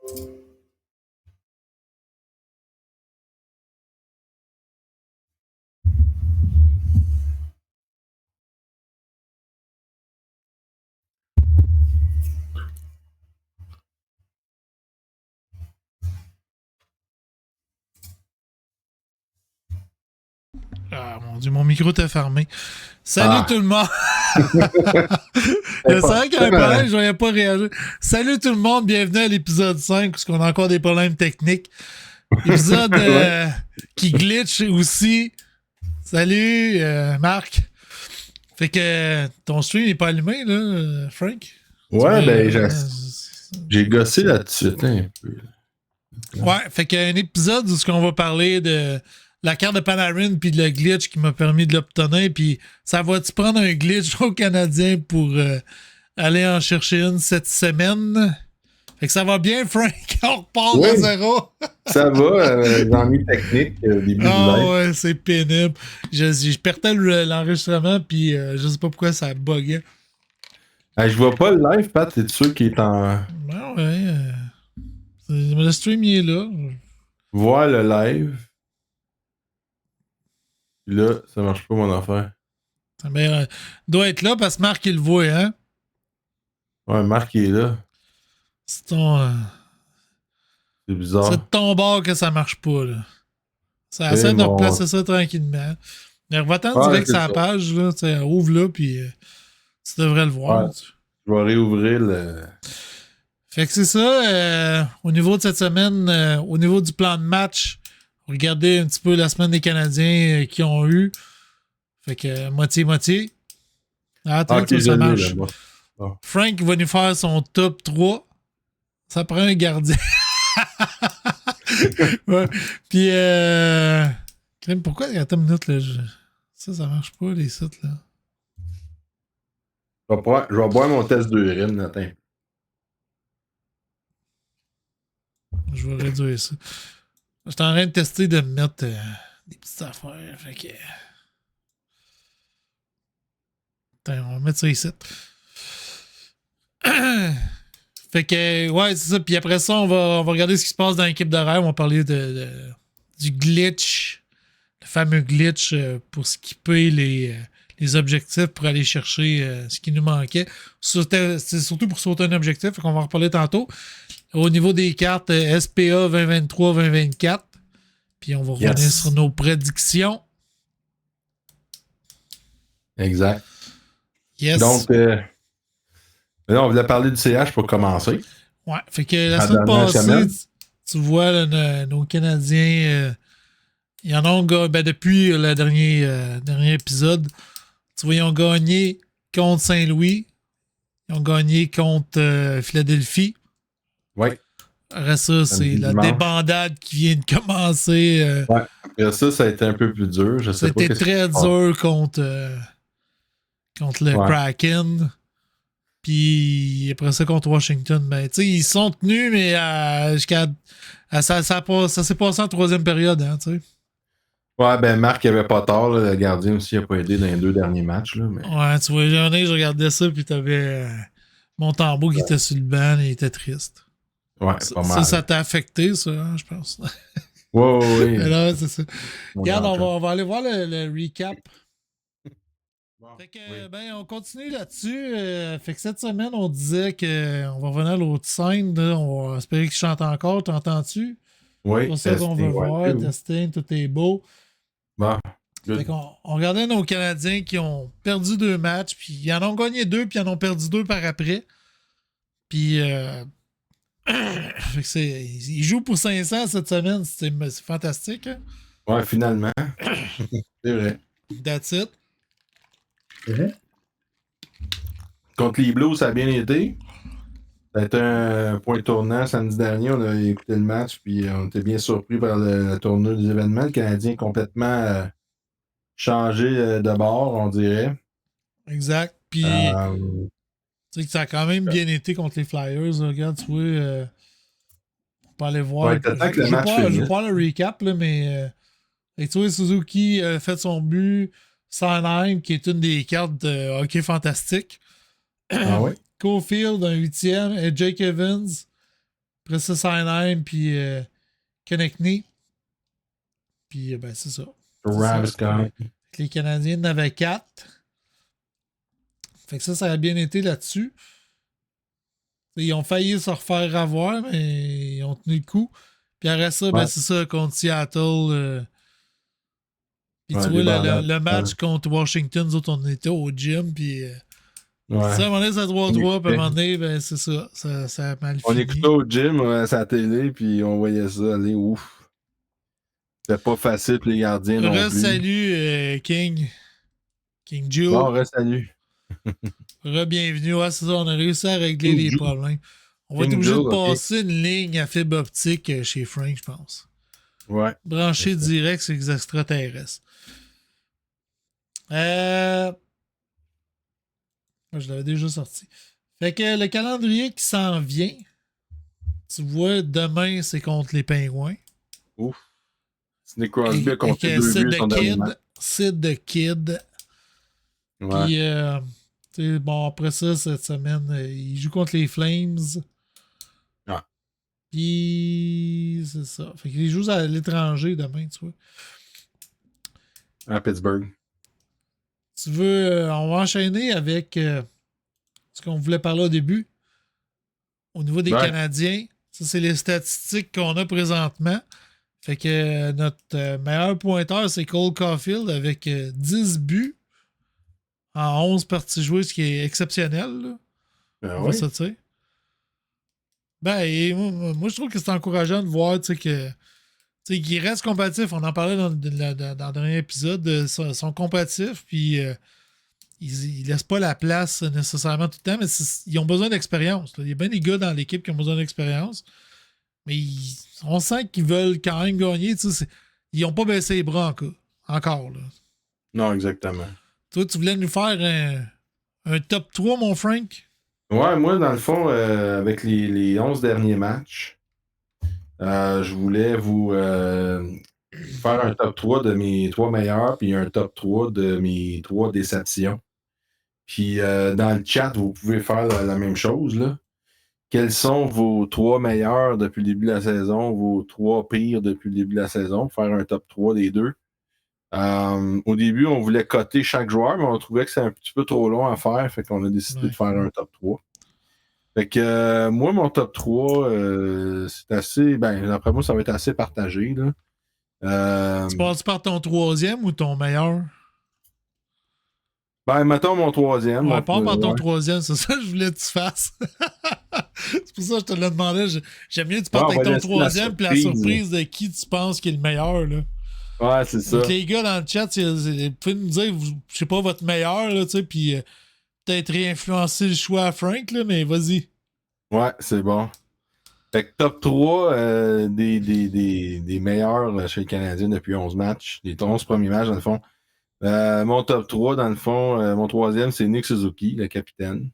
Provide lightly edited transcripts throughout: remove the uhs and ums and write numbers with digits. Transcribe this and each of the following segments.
Ah mon Dieu, mon micro était fermé. Salut tout le monde! Je savais qu'il y avait un problème, je ne voyais pas réagir. Salut tout le monde, bienvenue à l'épisode 5, parce qu'on a encore des problèmes techniques. Épisode qui glitch aussi. Salut Marc. Fait que ton stream n'est pas allumé, là, Frank? Ouais, j'ai gossé là-dessus un peu. Ouais, fait qu'un épisode où on va parler de la carte de Panarin puis de le glitch qui m'a permis de l'obtenir, puis ça va-tu prendre un glitch au Canadien pour aller en chercher une cette semaine? Fait que ça va bien, Frank? On repart à zéro. Ça va, l'ennui technique au début du live. Ouais, c'est pénible. Je perdais l'enregistrement, puis je sais pas pourquoi ça buguait. Je vois pas le live, Pat, c'est sûr qu'il est en... Non, ouais. Le stream, il est là. Voir le live. Là, ça marche pas, mon affaire. Mais doit être là parce que Marc, il le voit, hein? Ouais, Marc, il est là. C'est ton... c'est bizarre. C'est de ton bord que ça marche pas, là. Ça essaie de replacer ça tranquillement. Mais va-t'en direct sur la page, là. Ouvre-la, puis tu devrais le voir. Ouais. Je vais réouvrir le... Fait que c'est ça. Au niveau de cette semaine, au niveau du plan de match, regardez un petit peu la semaine des Canadiens qui ont eu. Fait que moitié-moitié. Attends que ça marche. Oh. Frank va nous faire son top 3. Ça prend un gardien. Ouais. Puis, pourquoi? Attends une minute, là. Ça marche pas, les sites, là. Je vais boire mon test d'urine, attends. Je vais réduire ça. Je suis en train de tester de me mettre des petites affaires. Fait que. Attends, on va mettre ça ici. Fait que, ouais, c'est ça. Puis après ça, on va regarder ce qui se passe dans l'équipe de rêve. On va parler du glitch. Le fameux glitch pour skipper les objectifs pour aller chercher ce qui nous manquait. C'est surtout pour sauter un objectif. Fait qu'on va en reparler tantôt. Au niveau des cartes SPA 2023-2024. Puis on va revenir sur nos prédictions. Exact. Yes. Donc, on voulait parler du CH pour commencer. Ouais, fait que la semaine passée, tu vois, là, nos Canadiens, ils en ont gagné, depuis le dernier épisode, tu vois, ils ont gagné contre Saint-Louis, ils ont gagné contre Philadelphie. Oui. Après ça, c'est la débandade qui vient de commencer. Ouais. Après ça a été un peu plus dur. C'était très dur contre le Kraken. Puis après ça, contre Washington, ben, tu sais, ils sont tenus, mais ça s'est passé en troisième période, hein, tu sais. Ouais, ben Marc avait pas tort, là, le gardien aussi n'a pas aidé dans les 2 derniers matchs. Là, mais... Ouais, tu vois, je regardais ça, puis t'avais Montembeault qui était sur le banc, et il était triste. Ouais, pas mal. Ça t'a affecté, ça, hein, je pense. Oui. Là, c'est ça. Regarde, on va aller voir le recap. Fait que, ben, on continue là-dessus. Fait que cette semaine, on disait qu'on va revenir à l'autre scène. Là, on va espérer qu'il chante encore. T'entends-tu? Oui. C'est pas ça qu'on veut voir. Testing, tout est beau. Bon. Fait qu'on regardait nos Canadiens qui ont perdu 2 matchs, puis ils en ont gagné 2, puis ils en ont perdu 2 par après. Puis, fait que ils jouent pour 500 cette semaine. C'est fantastique. Hein? Ouais, finalement. C'est vrai. That's it. Contre les Blues, ça a bien été. Ça a été un point tournant samedi dernier. On a écouté le match, puis on était bien surpris par la tournure des événements. Le Canadien complètement changé de bord, on dirait. Exact. Puis, tu sais que ça a quand même bien été contre les Flyers. Là. Regarde, tu vois, on peut aller voir. Ouais, je vais voir le recap, là, mais tu vois, Suzuki a fait son but. Sanheim, qui est une des cartes de hockey fantastique. Ah oui? Caulfield, un 8e. Et Jake Evans. Après ça, Signheim, puis Konechny. Puis, ben, c'est ça. Ravscott. Les Canadiens en avaient 4. Fait que ça a bien été là-dessus. Ils ont failli se refaire avoir, mais ils ont tenu le coup. Puis après ça, ben, c'est ça, contre Seattle. Puis tu vois, le match contre Washington, nous autres, on était au gym, puis... Ça, à un moment donné, c'est 3-3, puis à un moment donné, ben, c'est ça. Ça a mal fini. On écoutait au gym, à sa télé, puis on voyait ça aller, ouf. C'était pas facile pour les gardiens non plus. Salut, King. King Joe. Bon, salut. Bienvenue. Ouais, c'est ça, on a réussi à régler les problèmes. On va être obligé de passer une ligne à fibre optique chez Frank, je pense. Ouais. Branché direct sur les extraterrestres. Je l'avais déjà sorti. Fait que le calendrier qui s'en vient, tu vois, demain, c'est contre les Pingouins. Ouf. Sidney Crosby a compté 2 buts son dernier match. Sid the Kid. Ouais. Puis, bon, après ça, cette semaine, il joue contre les Flames. Ouais. Puis, c'est ça. Fait qu'il joue à l'étranger demain, tu vois. À Pittsburgh. Tu veux, on va enchaîner avec ce qu'on voulait parler au début. Au niveau des Canadiens, ça, c'est les statistiques qu'on a présentement. Fait que notre meilleur pointeur, c'est Cole Caulfield avec 10 buts en 11 parties jouées, ce qui est exceptionnel. Là. On va ça, tu sais. Ben, moi, je trouve que c'est encourageant de voir qu'ils restent combatifs. On en parlait dans le dernier épisode. Ils sont combatifs, puis ils laissent pas la place nécessairement tout le temps, mais ils ont besoin d'expérience. Il y a bien des gars dans l'équipe qui ont besoin d'expérience, mais on sent qu'ils veulent quand même gagner. Ils n'ont pas baissé les bras encore. Là. Non, exactement. Toi, tu voulais nous faire un top 3, mon Frank? Ouais, moi, dans le fond, avec les 11 derniers matchs, je voulais vous faire un top 3 de mes 3 meilleurs, puis un top 3 de mes 3 déceptions. Puis dans le chat, vous pouvez faire la même chose, là. Quels sont vos 3 meilleurs depuis le début de la saison, vos 3 pires depuis le début de la saison, faire un top 3 des deux. Au début, on voulait coter chaque joueur, mais on trouvait que c'est un petit peu trop long à faire, fait qu'on a décidé de faire un top 3. Fait que moi, mon top 3, c'est assez. Ben, d'après moi, ça va être assez partagé. Là. Tu passes par ton troisième ou ton meilleur? Ben, mettons mon troisième. Ouais, pars par ton troisième, c'est ça que je voulais que tu fasses. C'est pour ça que je te l'ai demandé. J'aime bien que tu partes avec ton troisième, puis la surprise de qui tu penses qui est le meilleur. Là. Ouais, c'est ça. Donc, les gars dans le chat, vous pouvez nous dire, je sais pas, votre meilleur, là, puis peut-être réinfluencer le choix à Frank, là, mais vas-y. Ouais, c'est bon. Fait que top 3 des meilleurs chez les Canadiens depuis 11 matchs. Les 11 premiers matchs, dans le fond. Mon top 3, dans le fond, mon troisième, c'est Nick Suzuki, le capitaine.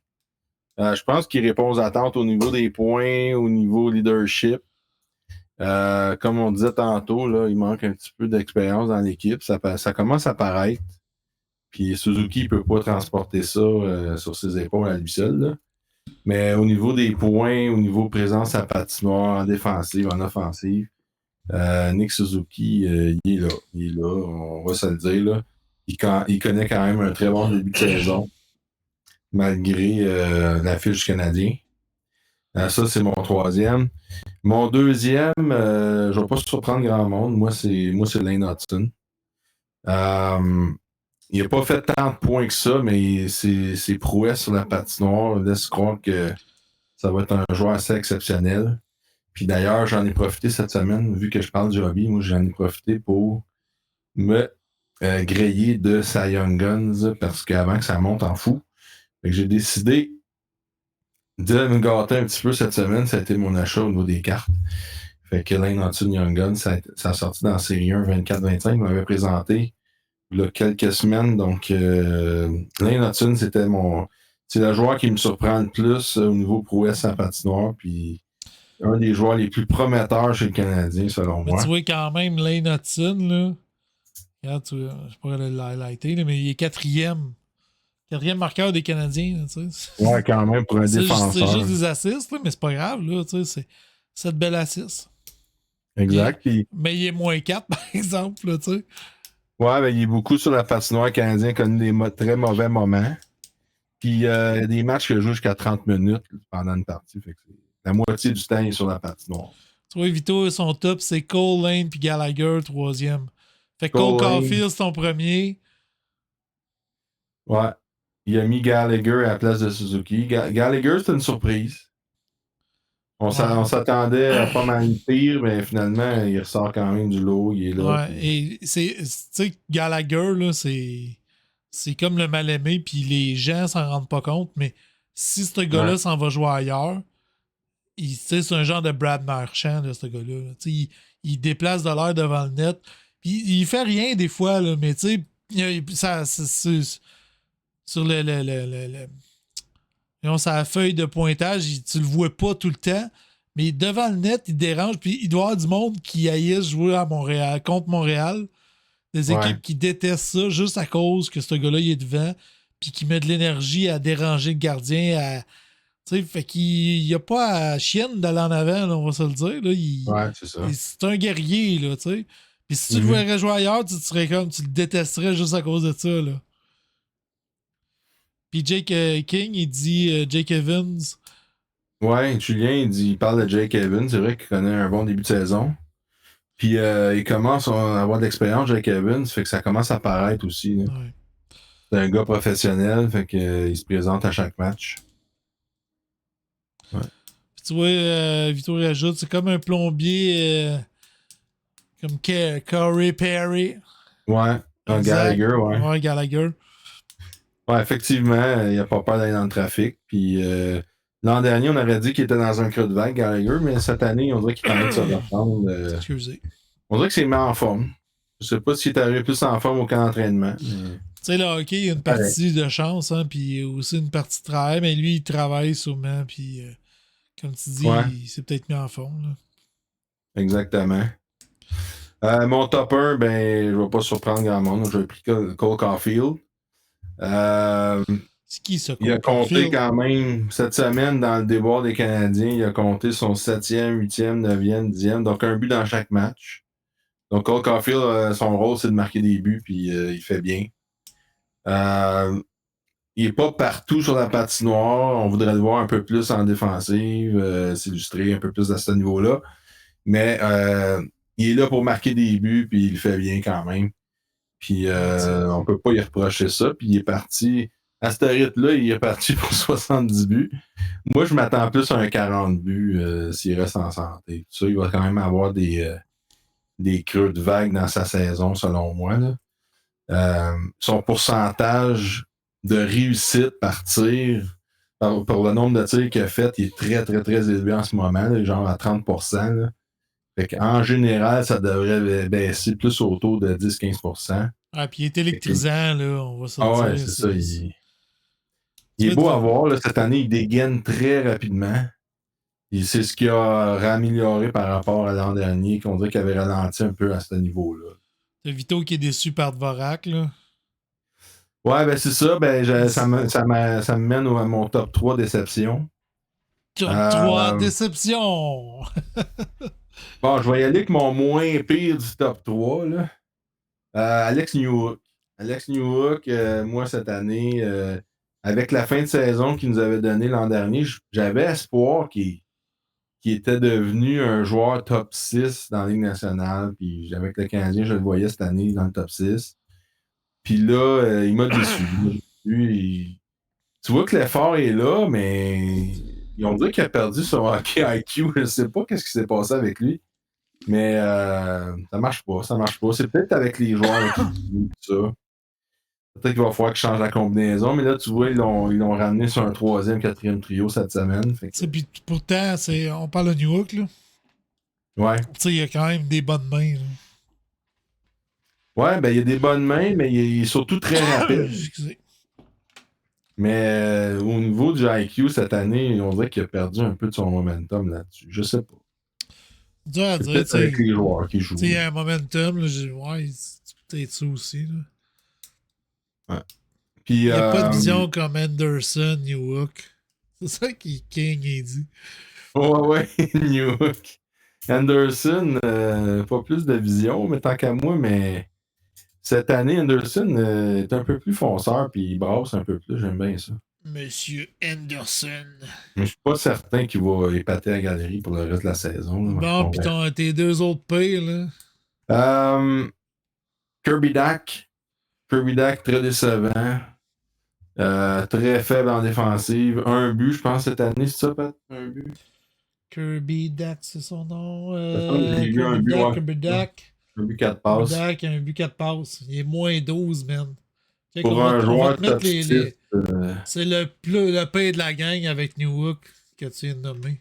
Je pense qu'il répond aux attentes au niveau des points, au niveau leadership. Comme on disait tantôt, là, il manque un petit peu d'expérience dans l'équipe. Ça commence à paraître. Puis Suzuki ne peut pas transporter ça sur ses épaules à lui seul. Là. Mais au niveau des points, au niveau présence à patinoire, en défensive, en offensive, Nick Suzuki, il est là. Il est là, on va se le dire. Là. Il connaît quand même un très bon début de saison, malgré la fiche canadienne. Ça, c'est mon troisième. Mon deuxième, je ne vais pas surprendre grand monde. Moi, c'est Lane Hudson. Il n'a pas fait tant de points que ça, mais ses prouesses sur la patinoire laissent croire que ça va être un joueur assez exceptionnel. Puis d'ailleurs, j'en ai profité cette semaine, vu que je parle du hobby, moi j'en ai profité pour me griller de Cy Young Guns, parce qu'avant que ça monte en fou, fait que j'ai décidé de me gâter un petit peu cette semaine. Ça a été mon achat au niveau des cartes. Fait que Lane Hudson Young Guns, ça a sorti dans la série 1 24-25, il m'avait présenté il y a quelques semaines. Donc, Lane Hudson, c'est le joueur qui me surprend le plus au niveau prouesse à patinoire. Puis, un des joueurs les plus prometteurs chez le Canadien, selon moi. Tu vois quand même Lane Hudson, là. Regarde, je ne sais pas le highlighter, là, mais il est quatrième marqueur des Canadiens. Là, ouais, quand même, pour un défenseur. C'est juste des assists, là, mais c'est pas grave. Là, c'est 7 belles assists. Exact. Mais il est moins 4, par exemple, là, tu sais. Ouais, ben, il est beaucoup sur la patinoire. Canadien connu des très mauvais moments. Puis il y a des matchs que je joue jusqu'à 30 minutes pendant une partie. Fait que la moitié du temps, il est sur la patinoire. Tu vois, Vito, son top, c'est Cole, Lane puis Gallagher, troisième. Fait que Cole Lane, Caulfield, c'est ton premier. ouais. Il a mis Gallagher à la place de Suzuki. Gallagher, c'est une surprise. On s'attendait à pas mal pire, mais finalement, il ressort quand même du lot. Il est là. Ouais, et tu sais, Gallagher, là, c'est comme le mal-aimé, puis les gens s'en rendent pas compte, mais si ce gars-là s'en va jouer ailleurs, c'est un genre de Brad Marchand, là, ce gars-là. Là. Il déplace de l'air devant le net. Puis il fait rien des fois, là, mais tu sais, sur sa feuille de pointage, tu le vois pas tout le temps. Mais devant le net, il dérange. Puis il doit y avoir du monde qui haïsse jouer à Montréal, contre Montréal. Des équipes qui détestent ça juste à cause que ce gars-là il est devant. Puis qui met de l'énergie à déranger le gardien. Tu sais, fait qu'il n'y a pas à chienne d'aller en avant, là, on va se le dire. Là. C'est ça. C'est un guerrier, là, tu sais. Puis si tu le verrais jouer ailleurs, tu serais comme, tu le détesterais juste à cause de ça, là. Puis Jake King, il dit Jake Evans. Ouais, Julien, il parle de Jake Evans. C'est vrai qu'il connaît un bon début de saison. Puis il commence à avoir de l'expérience, Jake Evans. Fait que ça commence à paraître aussi. Ouais. C'est un gars professionnel. Fait qu'il se présente à chaque match. Ouais. Puis tu vois, Vito rajoute, c'est comme un plombier comme Corey Perry. Ouais, un Gallagher, ouais. Ouais, Gallagher. Ouais, effectivement, il n'a pas peur d'aller dans le trafic. Puis l'an dernier, on aurait dit qu'il était dans un creux de vague, Gallagher, mais cette année, on dirait qu'il est en train de se reprendre. Excusez. On dirait que c'est mis en forme. Je sais pas s'il est arrivé plus en forme au camp d'entraînement. Tu sais, le hockey, il y a une partie de chance, hein, puis aussi une partie de travail, mais lui, il travaille sûrement, puis comme tu dis, il s'est peut-être mis en forme. Là. Exactement. Mon top 1, ben, je ne vais pas surprendre grand monde. Je vais pris Cole Caulfield. C'est qui ça, il a compté quand même cette semaine dans le déboire des Canadiens. Il a compté son 7e, 8e, 9e, 10e. Donc un but dans chaque match. Donc Cole Caulfield, son rôle, c'est de marquer des buts, puis il fait bien. Il n'est pas partout sur la patinoire. On voudrait le voir un peu plus en défensive, s'illustrer un peu plus à ce niveau-là. Mais il est là pour marquer des buts, puis il le fait bien quand même. Puis on peut pas y reprocher ça. Puis il est parti, à ce rythme-là, il est parti pour 70 buts. Moi, je m'attends plus à un 40 buts s'il reste en santé. Tout ça, il va quand même avoir des creux de vague dans sa saison, selon moi. Là. Son pourcentage de réussite par tir, pour le nombre de tirs qu'il a fait, il est très, très, très élevé en ce moment, là, genre à 30%. Là. Fait qu'en général, ça devrait baisser plus autour de 10-15%. Ah, puis il est électrisant, là, on va se dire. Ah ouais, c'est ça. Il est beau à voir. Là, cette année, il dégaine très rapidement. C'est ce qui a amélioré par rapport à l'an dernier, qu'on dirait qu'il avait ralenti un peu à ce niveau-là. C'est Vito qui est déçu par Dvorak, là. Ouais, ben c'est ça. Ben, ça me mène à mon top 3 déception. Top 3 déception! Bon, je vais y aller avec mon moins pire du top 3. Là. Alex Newhook. Alex Newhook, moi, cette année, avec la fin de saison qu'il nous avait donné l'an dernier, j'avais espoir qu'il était devenu un joueur top 6 dans la Ligue nationale. Puis avec le Canadien, je le voyais cette année dans le top 6. Puis là, il m'a déçu. Tu vois que l'effort est là, mais on dirait qu'il a perdu son hockey IQ. Je ne sais pas ce qui s'est passé avec lui. Mais ça marche pas. C'est peut-être avec les joueurs qui jouent tout ça. Peut-être qu'il va falloir qu'ils changent la combinaison, mais là, tu vois, ils l'ont ramené sur un 3e, 4e trio cette semaine. Puis pourtant, on parle de Newhook, là. Ouais. Tu sais, il y a quand même des bonnes mains. Là. Ouais, ben il y a des bonnes mains, mais il est surtout très rapide. Excusez. Mais au niveau du IQ cette année, on dirait qu'il a perdu un peu de son momentum là-dessus. Je sais pas. Dur à dire, peut-être avec les joueurs qui jouent. Il y a un momentum, là, ouais, c'est peut-être ça aussi. Là. Ouais. Puis, il n'y a pas de vision comme Anderson, Newhook. C'est ça qui King il dit. Ouais, Newhook. Anderson, pas plus de vision, mais tant qu'à moi, mais cette année, Anderson est un peu plus fonceur, puis il brasse un peu plus, j'aime bien ça. Monsieur Henderson. Mais je suis pas certain qu'il va épater la galerie pour le reste de la saison. Là, Bon, pis tes deux autres pires, là. Kirby Dak. Kirby Dak, très décevant. Très faible en défensive. Un but, je pense, cette année, c'est ça, Pat? Un but? Kirby Dak, c'est son nom. J'ai vu un but, ouais. Kirby Dak. Un but, 4 Kirby passes. Dak, un but 4 passes. Il est moins 12, man. Pour On un va joueur te mettre top 6, c'est le pire de la gang avec Newhook que tu viens de nommer.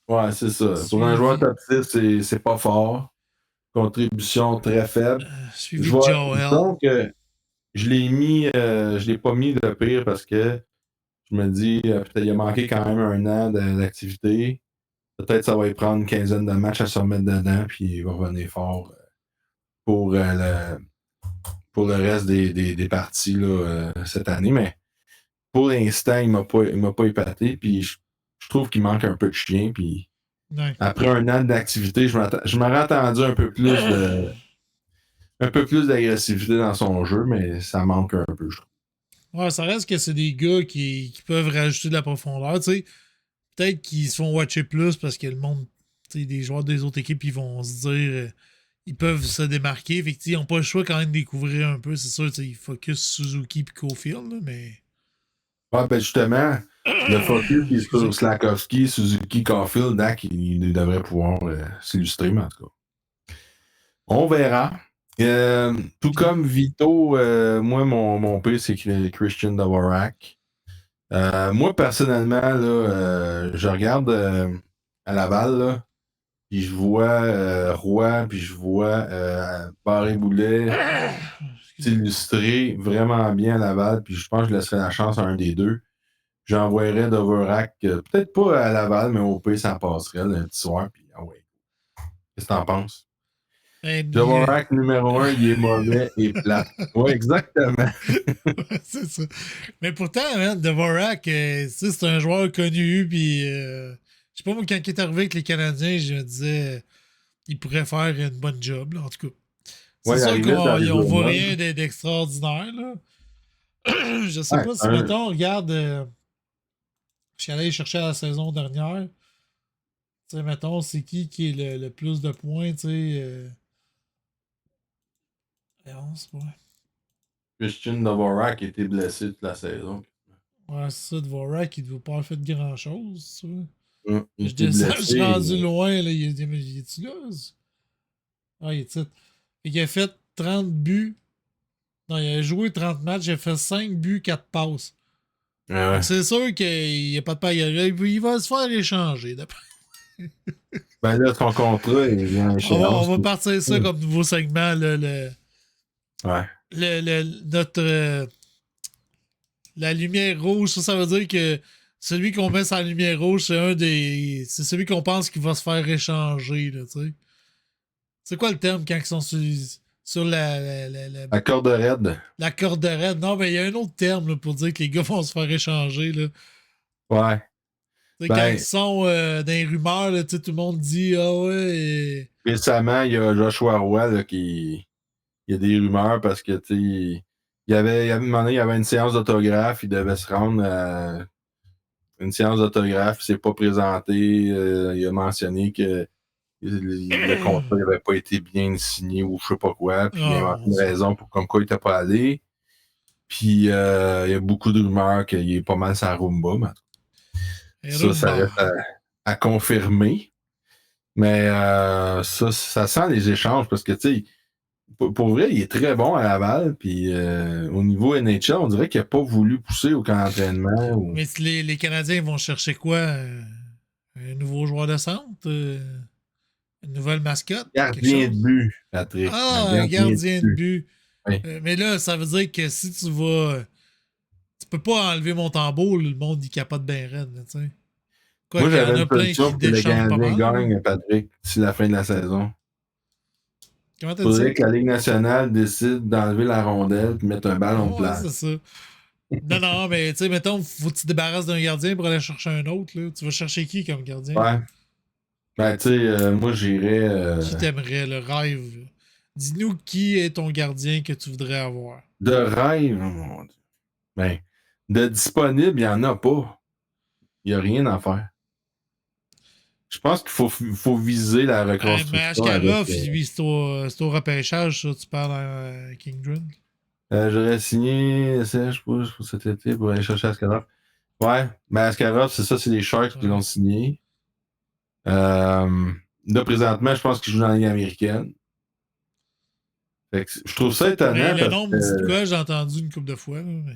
ouais, c'est ça. Pour un joueur top 6, c'est pas fort. Contribution très faible. Suivi de Joel. Donc, je l'ai pas mis le pire parce que je me dis, peut-être il a manqué quand même un an d'activité. Peut-être ça va lui prendre une quinzaine de matchs à se remettre dedans, puis il va revenir fort pour le reste des parties là, cette année. Mais pour l'instant, il m'a pas épaté, puis je trouve qu'il manque un peu de chien. Puis après un an d'activité, je m'aurais attendu un peu plus d'agressivité dans son jeu, mais ça manque un peu, je trouve. Ouais, ça reste que c'est des gars qui peuvent rajouter de la profondeur, tu sais. Peut-être qu'ils se font watcher plus parce que le monde, tu sais, des joueurs des autres équipes, ils vont se dire, ils peuvent se démarquer. Fait que, ils n'ont pas le choix quand même de découvrir un peu. C'est sûr, ils focus Suzuki et Cofield, là, mais. Ouais, ben justement, le focus est sur Slakowski, Suzuki, Caulfield, Dak, il devrait pouvoir s'illustrer, mais en tout cas. On verra. Tout comme Vito, moi, mon pire, c'est Christian Dvorak. Moi, personnellement, là, je regarde à Laval, là, puis je vois Roy, puis je vois Barré-Boulet s'illustrer vraiment bien à Laval, puis je pense que je laisserai la chance à un des deux. J'envoyerais Dvorak, peut-être pas à Laval, mais au pays, ça passerait le petit soir, puis ah ouais. Qu'est-ce que t'en penses? Dvorak, numéro 1, il est mauvais et plate. Ouais, exactement. C'est ça. Mais pourtant, man, Dvorak, c'est un joueur connu, puis je sais pas, moi, quand il est arrivé avec les Canadiens, je me disais, il pourrait faire une bonne job, là, en tout cas. C'est sûr qu'on voit rien d'extraordinaire, là. Je sais pas si, mettons, regarde, je suis allé chercher la saison dernière, tu sais, mettons, c'est qui est le plus de points, tu sais. Christian Dvorak a été blessé toute la saison. Ouais, c'est ça, Dvorak, il ne doit pas avoir fait grand-chose, tu vois. Je descends, je suis rendu loin, là. Il est-tu là? Ah, il est titre. Il a fait 30 buts. Non, il a joué 30 matchs, il a fait 5 buts, 4 passes. Ouais. C'est sûr qu'il n'y a pas de paille. Il va se faire échanger, d'après. Ben là, ton contrat, il vient on va partir ça comme nouveau segment, notre la lumière rouge, ça veut dire que celui qu'on met sur la lumière rouge, c'est celui qu'on pense qu'il va se faire échanger, là, tu sais. C'est quoi le terme quand ils sont sur la corde raide? La corde raide. Non, mais il y a un autre terme là, pour dire que les gars vont se faire échanger, là. Ouais. Quand ils sont dans les rumeurs, là, tout le monde dit ah ouais. Récemment, il y a Joshua Roy là, il y a des rumeurs parce que il y avait un moment donné, il y avait une séance d'autographe, il devait se rendre à une séance d'autographe, il s'est pas présenté, il a mentionné que le contrat n'avait pas été bien signé ou je sais pas quoi, puis il a inventé une raison pour comme quoi il n'était pas allé. Puis il y a beaucoup de rumeurs qu'il est pas mal sa Roomba. Mais ça reste à confirmer. Mais ça sent les échanges parce que, tu sais, pour vrai, il est très bon à Laval. Puis au niveau NHL, on dirait qu'il n'a pas voulu pousser au camp d'entraînement. Mais les Canadiens vont chercher quoi? Un nouveau joueur de centre? Une nouvelle mascotte? Gardien de but, Patrick. Un gardien de but. Oui. Mais là, ça veut dire que si tu vas... Tu peux pas enlever mon tambour, le monde il capote bien raide, tu sais. Moi, j'avais une solution pour que le Canadien gagne, Patrick, d'ici la fin de la saison. Comment t'as dit? Il faudrait que la Ligue nationale décide d'enlever la rondelle et mettre un ballon de place. C'est ça. Non, non, mais tu sais, mettons, faut que tu te débarrasses d'un gardien pour aller chercher un autre. Là. Tu vas chercher qui comme gardien? Ouais. Ben, tu sais, moi, j'irais Qui t'aimerait, le rêve? Là? Dis-nous qui est ton gardien que tu voudrais avoir. de rêve, oh mon Dieu. Ben, de disponible, il n'y en a pas. Il n'y a rien à faire. Je pense qu'il faut viser la Hey, mais reconstruction avec. Askarov, lui, c'est au repêchage, ça, tu parles à Kingdren. J'aurais signé, je sais pas, pour cet été pour aller chercher Askarov. Ouais, mais Askarov, c'est ça, c'est les Sharks qui l'ont signé. Là, présentement, je pense qu'il joue dans la Ligue américaine. Fait que je trouve ça Mais étonnant le parce nom me dit de que. quoi, j'ai entendu une couple de fois. Là, mais...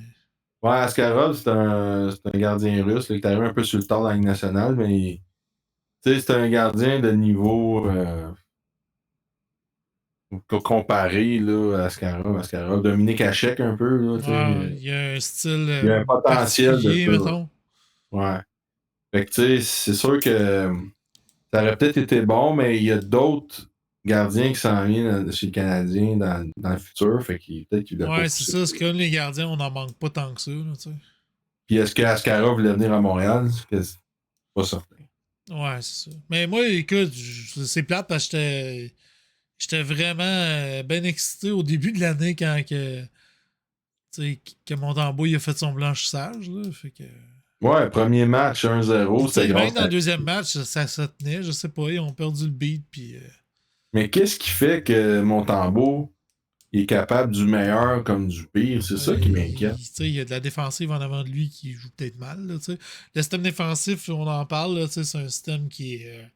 Ouais, Askarov, c'est un gardien russe là, qui est arrivé un peu sur le tard dans la Ligue nationale, mais tu sais, c'est un gardien de niveau comparé là, à Askarov. Askarov, Dominique Hachek un peu, là, tu sais. Il y a un style Il y a un potentiel de particulier, ça. mettons. Ouais. Fait que tu sais, c'est sûr que ça aurait peut-être été bon, mais il y a d'autres gardiens qui s'en viennent chez les Canadiens dans le futur. Fait qu'il peut-être qu'il voulait pas Ouais, c'est pousser. ça. C'est comme les gardiens, on n'en manque pas tant que ça. Là, tu sais. Puis est-ce que Askarov voulait venir à Montréal? C'est pas certain. Ouais, c'est ça. Mais moi, écoute, c'est plate parce que j'étais vraiment bien excité au début de l'année quand que, tu sais, que Montembeault il a fait son blanchissage. Là, fait que... Ouais, premier match 1-0, Puis, tu c'était sais, même grâce dans à. le deuxième match, ça se tenait. Je sais pas, ils ont perdu le beat. Puis, Mais qu'est-ce qui fait que Montembeault est capable du meilleur comme du pire? C'est ça qui m'inquiète. tu sais, il y a de la défensive en avant de lui qui joue peut-être mal. Là, tu sais. Le système défensif, on en parle, là, tu sais, c'est un système qui est.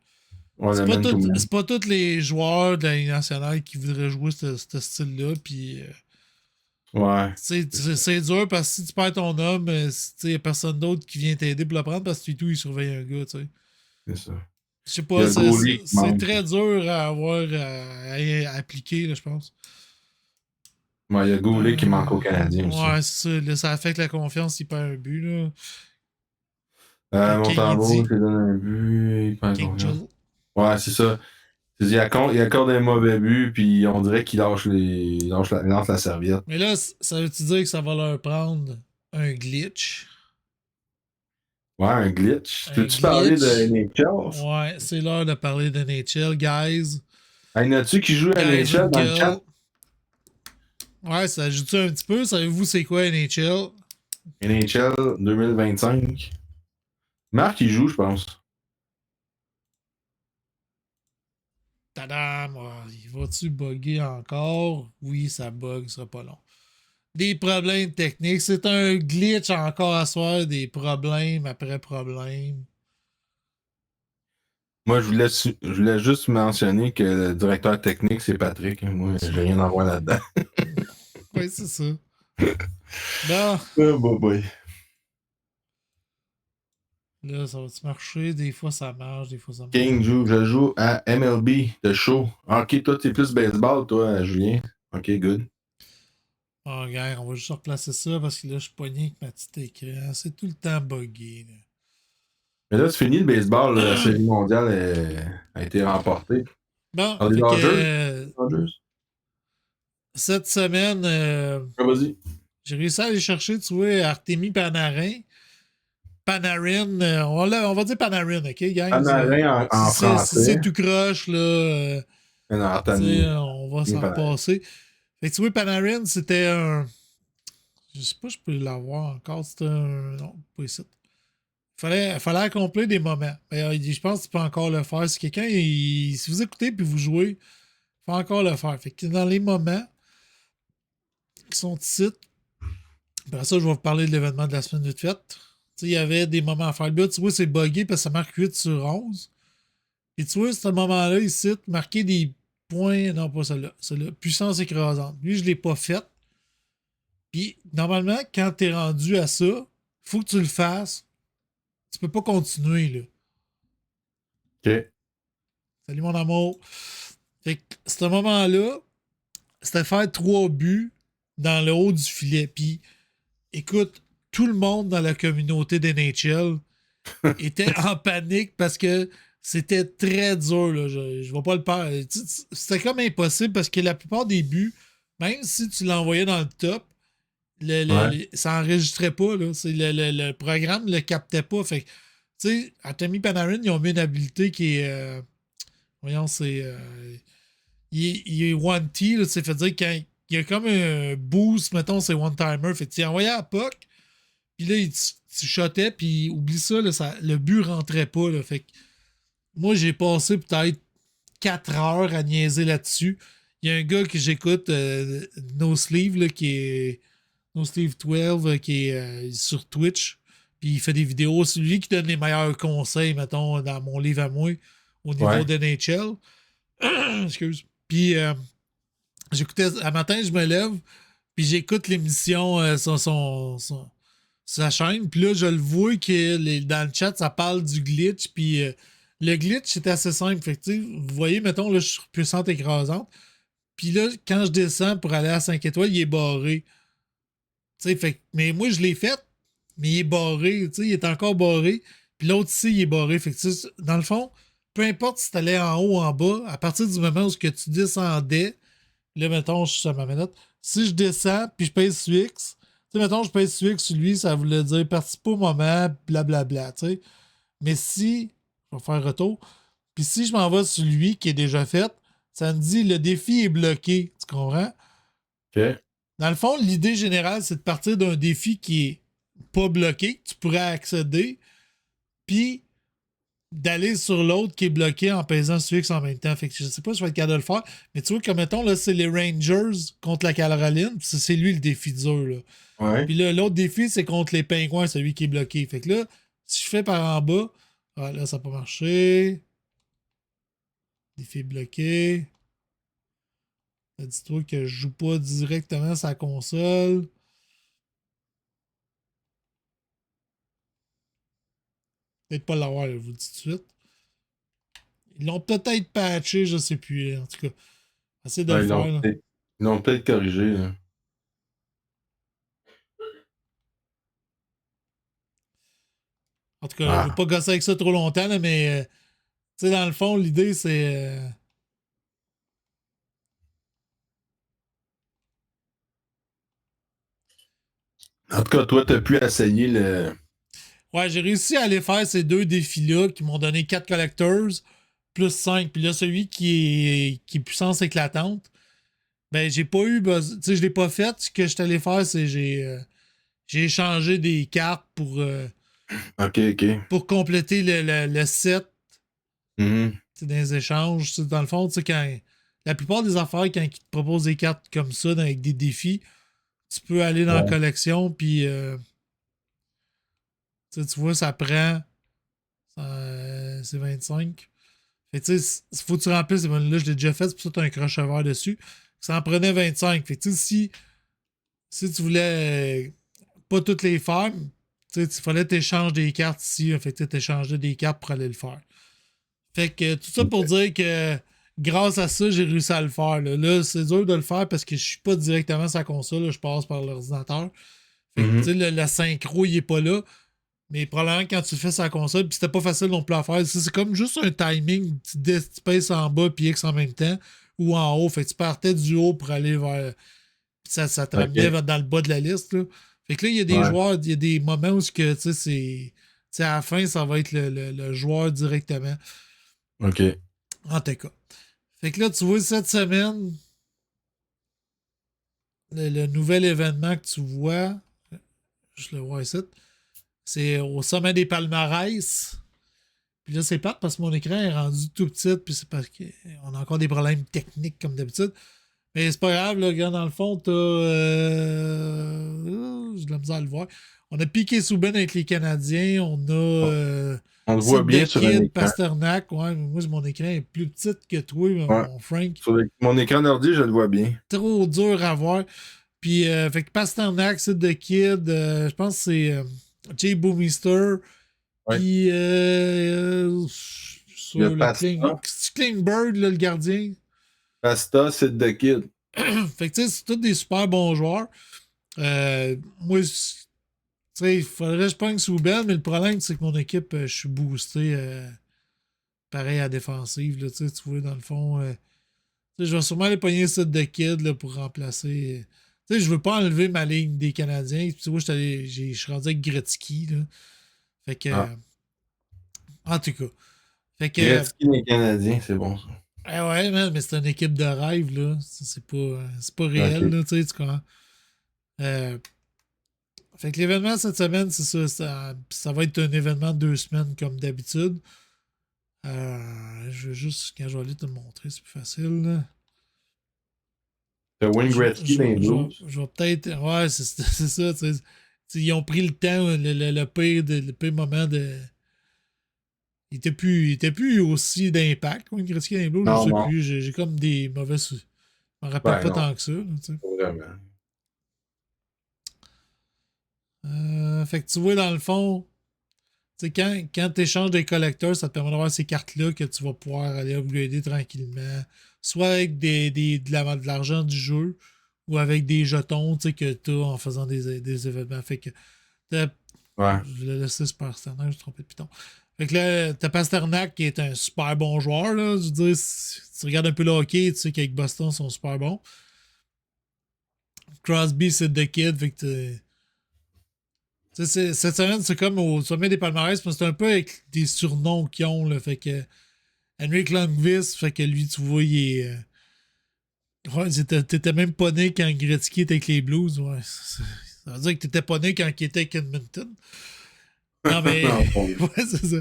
On le mène tout le monde. C'est pas tous les joueurs de la Ligue nationale qui voudraient jouer ce style-là. Puis, Ouais. c'est dur parce que si tu perds ton homme, il n'y a personne d'autre qui vient t'aider pour le prendre parce que tout, il surveille un gars. Tu sais. C'est ça. Je sais Il y pas, a le goalie qui c'est manque. très dur à avoir à appliquer, là, je pense. Ouais, il y a le goalie qui manque aux Canadiens aussi. Ouais, c'est ça. Là, ça affecte la confiance, il perd un but. Là. Montembeault, Kennedy, il donne un but, il perd King confiance. Joe. Ouais, c'est ça. Il accorde un mauvais but, puis on dirait qu'il lance la serviette. Mais là, ça veut-tu dire que ça va leur prendre un glitch? Ouais, un glitch. Un Peux-tu parler de glitch? NHL? Ouais, c'est l'heure de parler de NHL, guys. Hey, n'as-tu qui joue à Guys NHL and dans le chat? girls. Ouais, ça ajoute un petit peu. Savez-vous c'est quoi NHL? NHL 2025. Marc, il joue, je pense. Tadam! Il va-tu bugger encore? Oui, ça bug, ce sera pas long. Des problèmes techniques. C'est un glitch encore à soir. Des problèmes après problèmes. Moi, je voulais juste mentionner que le directeur technique, c'est Patrick. Moi, j'ai rien à voir là-dedans. Oui, c'est ça. Bon, Oh boy. là, ça va-tu marcher? Des fois, ça marche, des fois, ça marche. King je joue à MLB de show. Ok, toi, t'es plus baseball, toi, Julien. Ok, good. Oh, gars, on va juste replacer ça parce que là, je suis pogné avec ma petite écran. C'est tout le temps buggé. Là. Mais là, c'est fini le baseball. La série mondiale a été remportée. Bon, Par les fait que Dodgers? cette semaine, Ah, vas-y. j'ai réussi à aller chercher, tu vois, Artemi Panarin. Panarin, on va dire Panarin, ok, gang? Panarin en Si français. c'est tout croche, là, on va s'en passer. Fait que tu vois, Panarin, c'était un. Je sais pas si je peux l'avoir encore. C'était un. Non, pas ici. Fallait accomplir des moments. Mais, je pense que tu peux encore le faire. Si quelqu'un, si vous écoutez puis vous jouez, il faut encore le faire. Fait que dans les moments qui sont ici, après ça, je vais vous parler de l'événement de la semaine de fête. Il y avait des moments à faire. Là, tu vois, c'est buggé parce que ça marque 8 sur 11. Et tu vois, ce moment-là, ici, marquer des points. Non, pas celle-là. Celle-là. Puissance écrasante. Lui, je ne l'ai pas fait. Puis, normalement, quand tu es rendu à ça, faut que tu le fasses. Tu peux pas continuer, là. OK. Salut, mon amour. Fait que, ce moment-là, c'était faire 3 buts dans le haut du filet. Puis, écoute, tout le monde dans la communauté d'NHL était en panique parce que c'était très dur. Là. Je ne vais pas le faire. C'était comme impossible parce que la plupart des buts, même si tu l'envoyais dans le top, ça enregistrait pas. Là. Le programme ne le captait pas. Fait que, tu sais, à Tommy Panarin, ils ont mis une habilité qui est. Voyons, c'est. Il est one-T, ça fait dire qu'il y a comme un boost, mettons, c'est one-timer. Fait que tu envoyais à puck, puis là, tu shotais, puis oublie ça, là, le but rentrait pas. Là, fait que moi, j'ai passé peut-être 4 heures à niaiser là-dessus. Il y a un gars que j'écoute, No Sleeve, là, qui est No Sleeve 12, qui est sur Twitch. Puis il fait des vidéos. C'est lui qui donne les meilleurs conseils, mettons, dans mon livre à moi, au niveau de NHL. Excuse. Puis j'écoutais, un matin, je me lève, puis j'écoute l'émission sur sa chaîne. Puis là, je le vois que dans le chat, ça parle du glitch. Puis le glitch, c'est assez simple. Fait que, vous voyez, mettons, là, je suis sur puissante écrasante. Puis là, quand je descends pour aller à 5 étoiles, il est barré. Fait, mais moi, je l'ai fait, mais il est barré. Il est encore barré. Puis l'autre ici, il est barré. Fait que, dans le fond, peu importe si tu allais en haut ou en bas, à partir du moment où tu descendais, là, mettons, je suis sur ma manette, si je descends, puis je pèse sur X, mettons, je pèse sur X sur lui, ça voulait dire participe au moment, blablabla, Mais si, je vais faire retour, puis si je m'en vais sur lui, qui est déjà fait, ça me dit le défi est bloqué, tu comprends? OK. Dans le fond, l'idée générale, c'est de partir d'un défi qui est pas bloqué, que tu pourrais accéder, puis d'aller sur l'autre qui est bloqué en pesant sur X en même temps. Fait que je sais pas si je vais être capable de le faire, mais tu vois, comme mettons, là, c'est les Rangers contre la Caroline, c'est lui le défi dur, là. Ouais. Puis là, l'autre défi, c'est contre les Pingouins, celui qui est bloqué. Fait que là, si je fais par en bas, ah, là, ça n'a pas marché. Défi bloqué. Dis-toi que je joue pas directement sa console. Peut-être pas l'avoir, je vous le dis tout de suite. Ils l'ont peut-être patché, je sais plus. En tout cas, essayez de le faire. Là. Ils l'ont peut-être corrigé. Là. En tout cas, je ne veux pas gosser avec ça trop longtemps, là, mais tu sais, dans le fond, l'idée, c'est. En tout cas, toi, tu as pu essayer le. Ouais, j'ai réussi à aller faire ces 2 défis-là qui m'ont donné 4 collectors plus 5. Puis là, celui qui est puissance éclatante, ben, j'ai pas eu besoin. Tu sais, je l'ai pas fait. Ce que je suis allé faire, c'est j'ai échangé des cartes OK, OK. pour compléter le set Mhm. dans les échanges. T'sais, dans le fond, quand la plupart des affaires, quand ils te proposent des cartes comme ça, avec des défis, tu peux aller dans la Ouais. collection, puis tu vois, ça prend. C'est 25. Fait tu sais, faut que tu remplisses. Là, je l'ai déjà fait, c'est pour ça que tu as un crochet vert dessus. Ça en prenait 25. Fait tu sais, si tu voulais pas toutes les faire, il fallait t'échanger des cartes ici. Fait que tu t'échangeais des cartes pour aller le faire. Fait que tout ça pour dire que grâce à ça, j'ai réussi à le faire. Là, c'est dur de le faire parce que je suis pas directement sur la console. Là, je passe par l'ordinateur. Fait que, tu sais, le synchro, il est pas là. Mais probablement quand tu le fais sur la console, puis c'était pas facile non plus à faire. C'est comme juste un timing. Tu pèses en bas puis X en même temps ou en haut. Fait que tu partais du haut pour aller vers. Puis ça te ramenait dans le bas de la liste. Là. Fait que là, il y a des joueurs, il y a des moments où que, tu sais, c'est. Tu sais, à la fin, ça va être le joueur directement. OK. En tout cas. Fait que là, tu vois, cette semaine, le nouvel événement que tu vois, je le vois ici, c'est au sommet des palmarès. Puis là, c'est plate parce que mon écran est rendu tout petit, puis c'est parce qu'on a encore des problèmes techniques comme d'habitude. Mais c'est pas grave, là, regarde, dans le fond, t'as. J'ai de la misère à le voir. On a Piqué Souben avec les Canadiens, on a. On le voit Sid bien the sur un Kid, écran. Pasternak. Ouais, mais moi, mon écran est plus petit que toi, Ouais. mon Frank. Sur mon écran d'ordi, je le vois bien. Trop dur à voir. Puis, fait que Pasternak, Sid the Kid, je pense que c'est Jay Boomister. Ouais. Puis, Il y a sur le Pasta. Klingberg, là, le gardien. Pasta, c'est The Kid. Fait que, tu sais, c'est tous des super bons joueurs. Moi, tu sais, il faudrait que je pogne Souben, mais le problème, c'est que mon équipe, je suis boosté pareil à la défensive. Là, tu vois, dans le fond, je vais sûrement aller pogner ça de Kid là, pour remplacer. Tu sais, je veux pas enlever ma ligne des Canadiens. Tu vois, je suis rendu avec Gretzky, là. Fait que, Ah. en tout cas. Fait que, Gretzky, les Canadiens, c'est bon ça. ouais, man, mais c'est une équipe de rêve, là. C'est pas réel, Ok. là, tu sais, tu comprends. Euh, Fait que l'événement cette semaine, c'est ça, ça va être un événement de 2 semaines comme d'habitude. Je vais juste, quand je vais aller te le montrer, c'est plus facile, là. T'as Wayne Je, Gretzky je, dans les je, Blues. je vais peut-être. Ouais, c'est ça. Tu sais. Ils ont pris le temps, le pire moment de. Il était plus aussi d'impact, Wayne Gretzky dans les Blues, je Non, sais non. plus. J'ai comme des mauvais. Je m'en rappelle Ben pas non, tant que ça. Là, tu sais. pas vraiment. Fait que tu vois, dans le fond, tu sais, quand tu échanges des collecteurs, ça te permet d'avoir ces cartes-là que tu vas pouvoir aller upgrader tranquillement. Soit avec de l'argent du jeu ou avec des jetons tu sais, que tu as en faisant des événements. Fait que Ouais. je l'ai laissé sur Pasternak, je me suis trompé de piton. Fait que là, t'as Pasternak qui est un super bon joueur. Là. Je veux dire, si tu regardes un peu le hockey, tu sais qu'avec Boston, ils sont super bons. Crosby, c'est The Kid. Fait que cette semaine, c'est comme au sommet des palmarès, mais c'est un peu avec des surnoms qu'ils ont. Là, fait que Henrik Lundqvist, fait que lui, tu vois, il est. Ouais, t'étais même pas né quand Gretzky était avec les Blues. Ouais. Ça veut dire que t'étais pas né quand il était avec Edmonton. Non, mais. Non, pas lui. Ouais, c'est ça.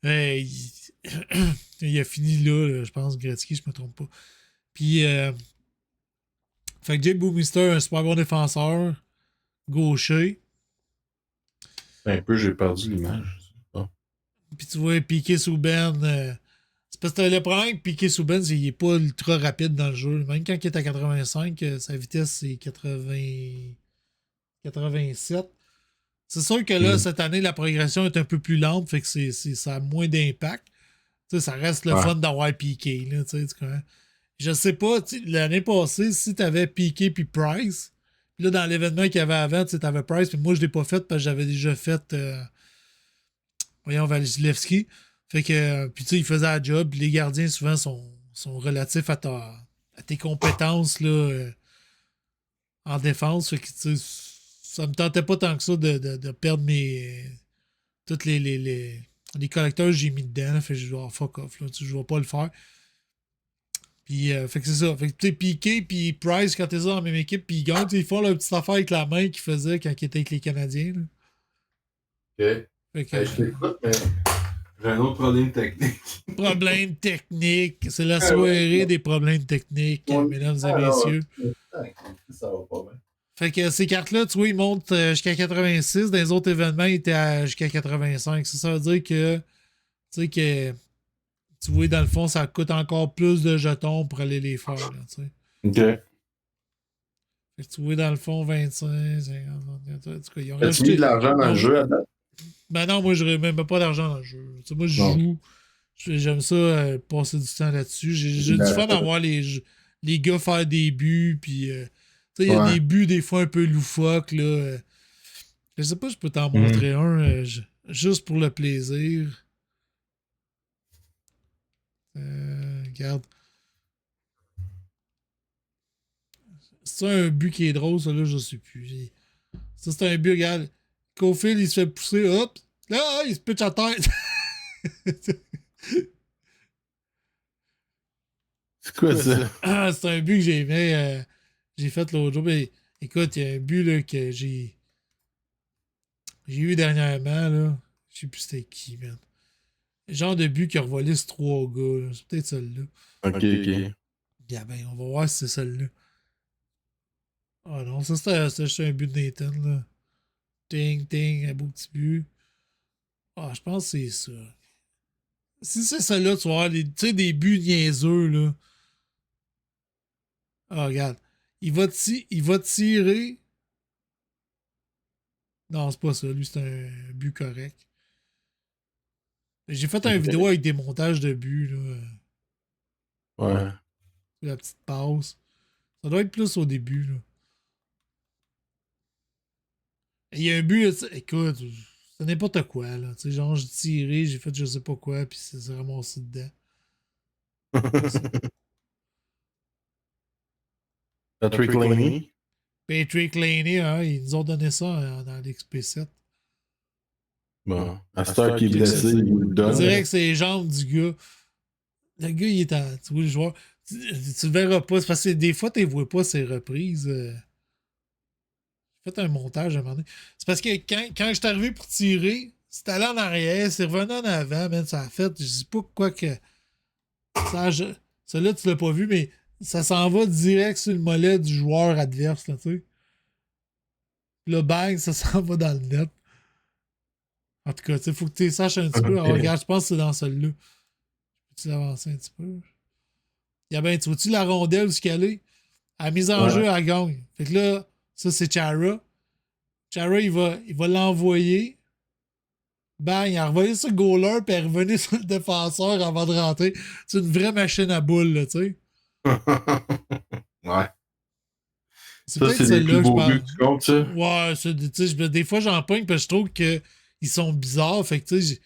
Euh, il... il a fini là, je pense, Gretzky, je me trompe pas. Puis, fait que Jake Bouwmeester, un super bon défenseur, gaucher. Un peu, j'ai perdu l'image. Bon. Puis tu vois, Piqué Souben, c'est parce que le problème avec Piqué Souben, c'est qu'il n'est pas ultra rapide dans le jeu. Même quand il est à 85, sa vitesse c'est 80, 87. C'est sûr que là, Hmm. cette année, la progression est un peu plus lente, fait que ça a moins d'impact. Tu sais, ça reste le Ouais. fun d'avoir Piqué, là, tu sais, tu comprends? Je sais pas, l'année passée, si t'avais Piqué puis Price, puis là, dans l'événement qu'il y avait avant, tu sais, t'avais Price, mais moi, je l'ai pas fait parce que j'avais déjà fait, voyons, Vasilevski. Fait que, puis tu sais, il faisait la job, puis les gardiens, souvent, sont relatifs à tes compétences, là, en défense. Fait que, tu sais, ça me tentait pas tant que ça de perdre tous les collecteurs que j'ai mis dedans, là. Fait que je vais fuck off, là, tu sais, je vais pas le faire. Puis, fait que c'est ça. Fait que, tu sais, Piqué puis Price, quand t'es dans la même équipe, puis ils gagnent, ils font leur petite affaire avec la main qu'ils faisaient quand ils étaient avec les Canadiens. Là. Ok. Fait que, Hey, je t'écoute, mais j'ai un autre problème technique. problème technique. C'est la Ah ouais. soirée des problèmes techniques, mesdames et Ah non, messieurs. ça va pas bien. Fait que ces cartes-là, tu vois, ils montent jusqu'à 86. Dans les autres événements, ils étaient jusqu'à 85. Ça veut dire que, tu sais, que, tu vois, dans le fond, ça coûte encore plus de jetons pour aller les faire, là, tu sais. Ok. Fait que tu vois, dans le fond, 25, 50, 60, en tout cas, ils ont As-tu mis de rajouté. l'argent dans le jeu à date? Ben non, moi, je ne remets même pas d'argent dans le jeu. Tu sais, moi, je Non. joue. J'aime ça, passer du temps là-dessus. J'ai du fun Ben, à voir les gars faire des buts. Puis, tu sais, il y a ouais. des buts des fois un peu loufoques. Là. Je sais pas, je peux t'en Mhm. montrer un juste pour le plaisir. Regarde. C'est un but qui est drôle, ça là, je sais plus. Ça, c'est un but, regarde. Cofield, il se fait pousser, hop. Là, il se pitch à terre. C'est quoi ça? Ah, c'est un but que j'ai fait l'autre jour. Mais, écoute, il y a un but là, que j'ai eu dernièrement. Là. Je sais plus c'était qui, man. Le genre de but qui a revolé ces trois gars. Là. C'est peut-être celle-là. Ok, ok. Bien, ben, on va voir si c'est celle-là. Ah non, ça c'était juste un but de Nathan. Là. Ting, ting, un beau petit but. Ah, je pense que c'est ça. Si c'est celle-là, tu vas avoir tu sais, des buts niaiseux, là. Ah, regarde. Il va tirer. Non, c'est pas ça. Lui, c'est un but correct. J'ai fait une vidéo avec des montages de buts, là. Ouais. La petite pause. Ça doit être plus au début, là. Et il y a un but, là, écoute, c'est n'importe quoi, là. Tu sais, genre, j'ai tiré, j'ai fait je sais pas quoi, puis c'est ramassé dedans. Patrick Laney? Patrick Laney, hein, ils nous ont donné ça dans l'XP7. Bon, à cette heure qui est blessé, il nous le On donne. dirait que c'est les jambes du gars. Le gars, il est en. Tu vois, le joueur. Tu le verras pas. C'est parce que des fois, tu ne vois pas ses reprises. Faites un montage à un moment donné. C'est parce que quand je suis arrivé pour tirer, c'est allé en arrière, c'est revenu en avant, man, ça a fait. Je sais pas quoi que. Celui-là, tu l'as pas vu, mais ça s'en va direct sur le mollet du joueur adverse, là, tu sais. Le bang, ça s'en va dans le net. En tout cas, il faut que tu saches un petit peu. Alors, regarde, je pense que c'est dans celui-là. Peux-tu l'avancer un petit peu? Tu vois-tu la rondelle où qu'elle est? À la mise en jeu, elle gagne. Fait que là, ça, c'est Chara. Chara, il va l'envoyer. Bang, il a renvoyé sur le goaler, puis il est revenu sur le défenseur avant de rentrer. C'est une vraie machine à boules, là, tu sais. Ouais. C'est ça, peut-être c'est celle-là les plus que je beaux buts parle. qui comptent, ça. Ouais, tu sais, des fois, j'en pogne, parce que je trouve qu'ils sont bizarres. Fait que, tu sais,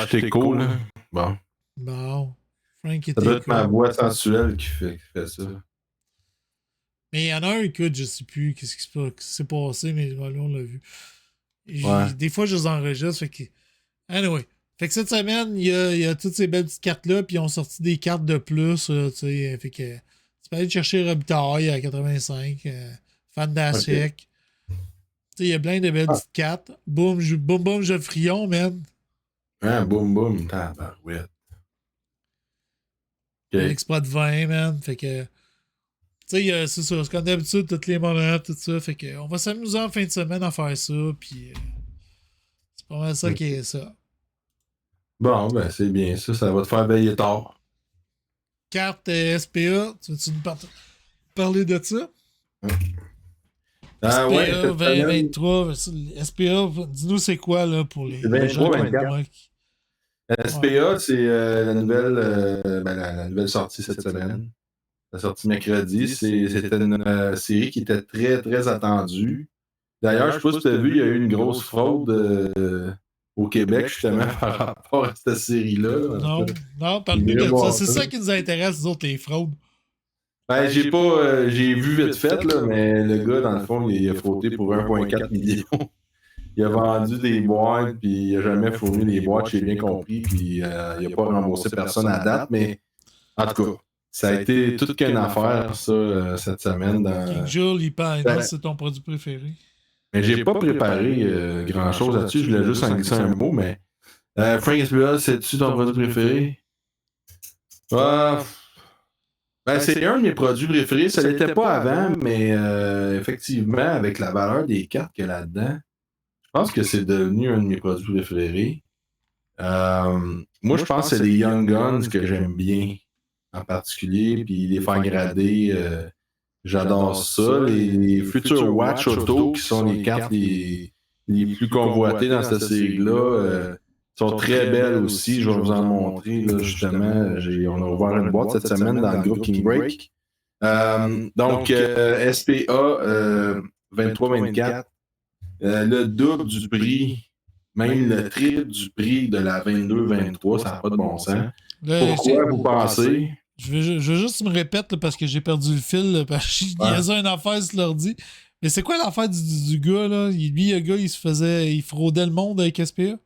J'étais cool, là. Bon. Bon. Frank Ça était doit être cool. ma voix sensuelle qui fait ça. Mais il y en a un, écoute, je sais plus qu'est-ce qui s'est passé, mais là, on l'a vu. Ouais. Des fois, je les enregistre. Fait que. Anyway. Fait que cette semaine, il y a toutes ces belles petites cartes-là, puis ils ont sorti des cartes de plus. Tu sais, fait que tu peux aller chercher Robitaille à 85, Fantastic. Tu sais, il y a plein de belles petites cartes. Boum, boum, Geoffrion, man. Hein, boum, boum, tabarouette. L'exploit de 20, man. Fait que. Tu sais, c'est ça. C'est comme d'habitude, tous les moments, tout ça. Fait que on va s'amuser en fin de semaine à faire ça, puis c'est pas mal ça qui est ça. Bon, ben, c'est bien ça. Ça va te faire veiller tard. Carte SPA, tu veux-tu nous parler de ça? Ah, SPA ouais, 2023, SPA, dis-nous c'est quoi là pour les 23, gens 24. SPA, c'est la nouvelle sortie cette semaine. La sortie mercredi. C'était une série qui était très, très attendue. D'ailleurs, je ne sais pas si tu as vu, il y a eu une grosse fraude au Québec, justement, par rapport à cette série-là. Non, parle-nous de ça. C'est ça qui nous intéresse, nous autres, les fraudes. Ben, j'ai vu vite fait, là, mais le gars, dans le fond, il a frauté pour 1,4 million. Il a vendu des boîtes, puis il n'a jamais fourni les boîtes, j'ai bien compris, puis il n'a pas remboursé personne à date, mais en tout cas, ça a été toute qu'une affaire, ça, cette semaine. King Jules, il parle, c'est ton produit préféré. Mais j'ai pas préparé grand-chose là-dessus, je voulais juste en glisser un mot, mais Frank SPA, c'est-tu ton produit préféré? C'est un de mes produits préférés. Ça l'était pas avant, mais effectivement, avec la valeur des cartes qu'il y a là-dedans, je pense que c'est devenu un de mes produits préférés. Moi, je pense que c'est les Young Guns que j'aime bien, en particulier, puis les faire grader, j'adore ça. Les Future Watch Auto, qui sont les cartes les plus convoitées dans cette série-là, sont très belles aussi. Je vais vous en montrer, là, justement. On a ouvert une boîte cette semaine dans le groupe King Break. Donc, SPA 23-24, le double du prix, même le triple du prix de la 22-23, ça n'a pas de bon sens. Pourquoi vous pensez? Je veux juste me répéter là, parce que j'ai perdu le fil, là, parce qu'il y a une affaire sur l'ordi. Mais c'est quoi l'affaire du gars, là? Lui, le gars, il fraudait le monde avec SPA?